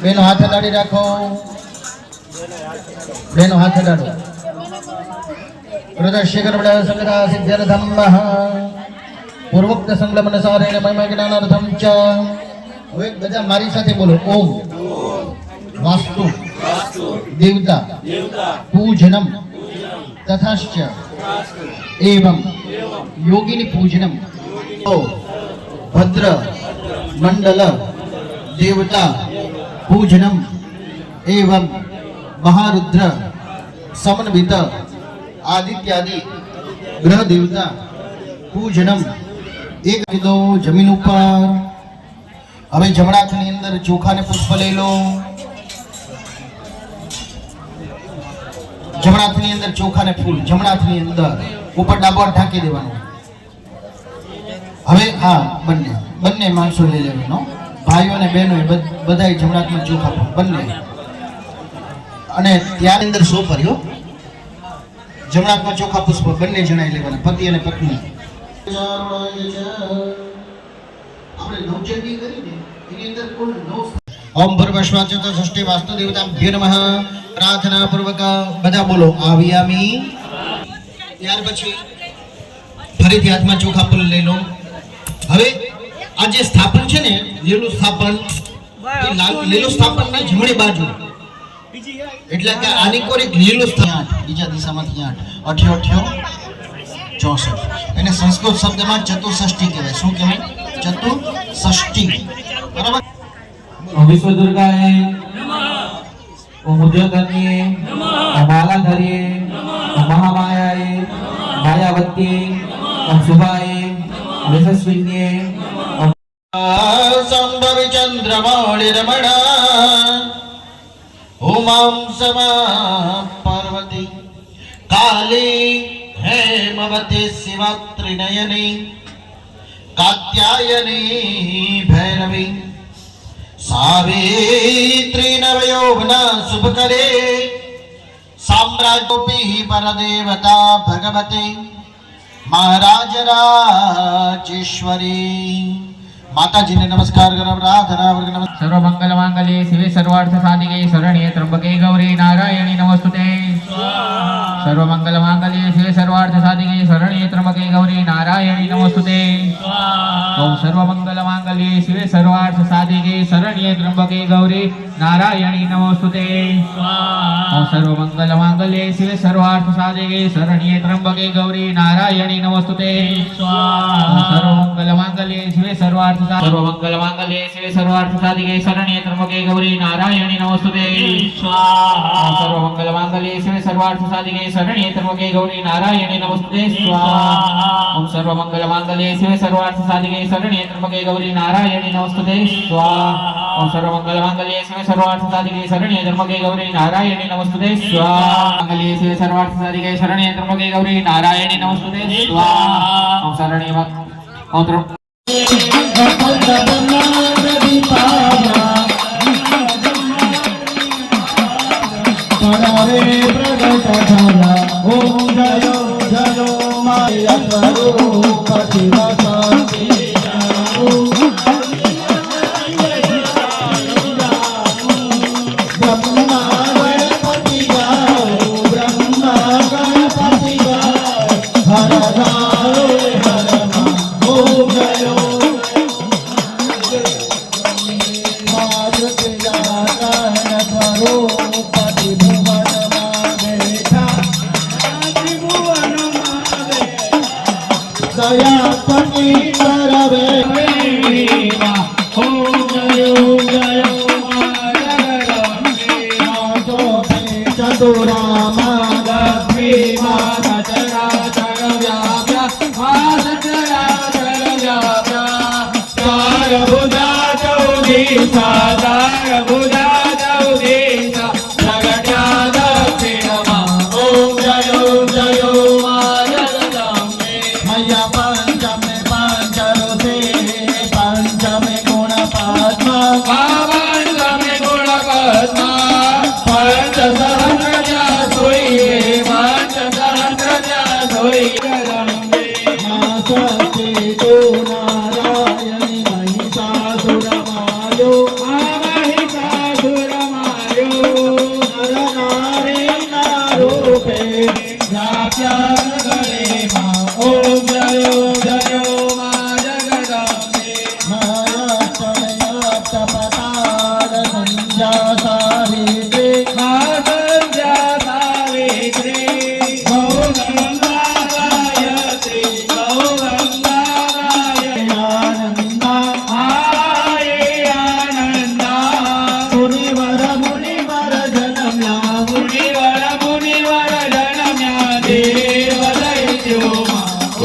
બેનો હાથ અડાડી રાખો, બેનો હાથ અડાડો. હૃદયશેખર વડા સંગ્રહ સિદ્ધ્યર્થમ પૂર્વોક્ત સંગમ અનુસારેણ મહિમા જ્ઞાનાર્થમ ચ. હવે બધા મારી સાથે બોલો. ઓમ વાસ્તુ દેવતા પૂજનમ તથાશ્ચ એવં યોગિની પૂજનમ ભદ્ર મંડલ देवता पूजनम एवं महारुद्र समन्वित आदित्यादि ग्रह देवता पूजनम एक दो जमीन ऊपर. હવે જમણા હાથની અંદર ચોખા ને પુષ્પ લઈ લો. જમણા હાથની અંદર ચોખા ને ફૂલ, જમણા હાથની અંદર ઉપર ડાબો હાથ ઢાંકી દેવાનો. હવે હા બંને માણસો લઈ લેવાનો, ભાઈઓ અને બહેનો બધાય જમણા હાથમાં ચોખા બંને. અને ત્યાં અંદર સો ભર્યો, જમણા હાથમાં ચોખા પુષ્પ બંને જણાઈ લેવાના, પતિ અને પત્ની. આપણે નવચંડી કરીને એની અંદર કુલ 9 ઓમ ભર્વશ્વાચત ષષ્ઠી વાસ્તુ દેવતાભ્યો નમઃ પ્રાર્થના પૂર્વક બધા બોલો આવિયામી. ત્યાર પછી ફરીથી હાથમાં ચોખા ફૂલ લઈ લો. હવે આ જે સ્થાપન છે ને, લીલું સ્થાપન, લીલું સ્થાપન ના જમણી બાજુ, એટલે કે આની કોર એક લીલું સ્થાપન, બીજા દિશામાંથી 8 64. એને સંસ્કૃત શબ્દમાં ચતુષષ્ઠી કહેવાય. શું કહેવાય? ચતુષષ્ઠી. બરાબર. ओम विश्व दुर्गाए नमः, ओम उद्योगन्ये नमः, ओम मालाधर्ये नमः, ओम महामायाए मायावत्ये नमः, ओम शुभाए नमः, यशस्विन्ये नमः. संभवि चंद्रमौळि रमण उमां समा पार्वती काली हेमवती शिवा त्रिनयनी कात्यायनी भैरवी सावित्री नवयौवना शुभकरे साम्राज्योपि परदेवता भगवती महाराज राजेश्वरी. माताजी ने नमस्कार करो, प्रार्थना वर्ग नमस्कार. सर्व मंगल मांगल्ये शिवे सर्वार्थ साधिके शरण्ये त्र्यंबके गौरी नारायणी नमोस्तुते. सर्व मंगल मांगल्ये शिवे सर्वार्थ साधिके शरण्ये त्र्यंबके गौरी नारायणी नमोस्तुते. ओम सर्व मंगल मांगल्ये शिवे सर्वार्थ साधिके शरण्ये त्र्यंबके गौरी नारायणी नमोस्तुते. ओम सर्व मंगल मांगल्ये शिवे सर्वार्थ साधिके शरण्ये त्र्यंबके गौरी नारायणी नमोस्तुते. ओम सर्व मंगल मांगल्ये शिवे सर्वार्थ सर्वमंगल मांगल्ये शिवे सर्वार्थ साधिके शरण्ये त्र्यंबके गौरी नारायणी नमोस्तुते. स्वाहा. सर्वमंगल मांगल्ये शिवे सर्वार्थ साधिके शरण्ये त्र्यंबके गौरी नारायणी नमोस्तुते. स्वाहा. ओम सर्वमंगल मांगल्ये शिवे सर्वार्थ साधिके शरण्ये त्र्यंबके गौरी नारायणी नमोस्तुते. स्वाहा. ओम सर्वमंगल मांगल्ये शिवे सर्वार्थ साधिके शरण्ये त्र्यंबके गौरी नारायणी नमोस्तुते. स्वाहा. मंगल्ये शिवे सर्वार्थ साधिके शरण्ये त्र्यंबके गौरी नारायणी नमोस्तुते. स्वाहा. ओम शरण्ये ओम ओम जयो जयो माया स्वरूप शिवा शांति ब्रह्मा गणपति गाओ, ब्रह्मा गणपति गाओ, हर गाओ हर मा. ओम जयो दयापति करवे ओम जयो जयो चतुरामा लक्ष्मी माता चराचर व्याप्या चराचर व्याप्या चार भुजा चौदीसा चार भुजा चौदीसा जगत्या दक्षिणमा. ओम जयो जयो पंचमे पंचरुषे पंचमे गुण पद्मा पंचमे गुण पद्मा पंच सहस्र सोई पंच सहस्र सोई.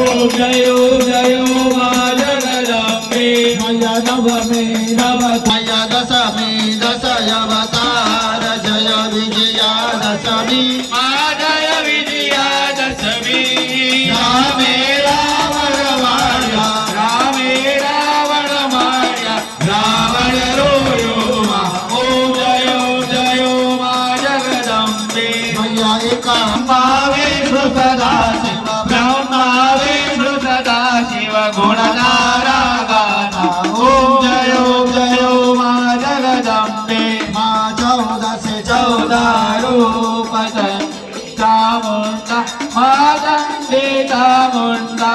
ओम जयो जयो मां जगदम्बे मया नवमे नवमया दशमी दशयवतार जय विजया दशमी मां जय विजया दशमी रामे रावण मार्या रामे रावण मार्या रावण रोयो मां ओम जयो जयो मां जगदम्बे मया एकांबा विष्णु सदा शिव ब्रह्मा विष्णु सदा शिव गुणधारा गाथा ओम जयो जयो मां जगदम्बे मां 14 चौदा रूप चामुंडा मां चंडी चामुंडा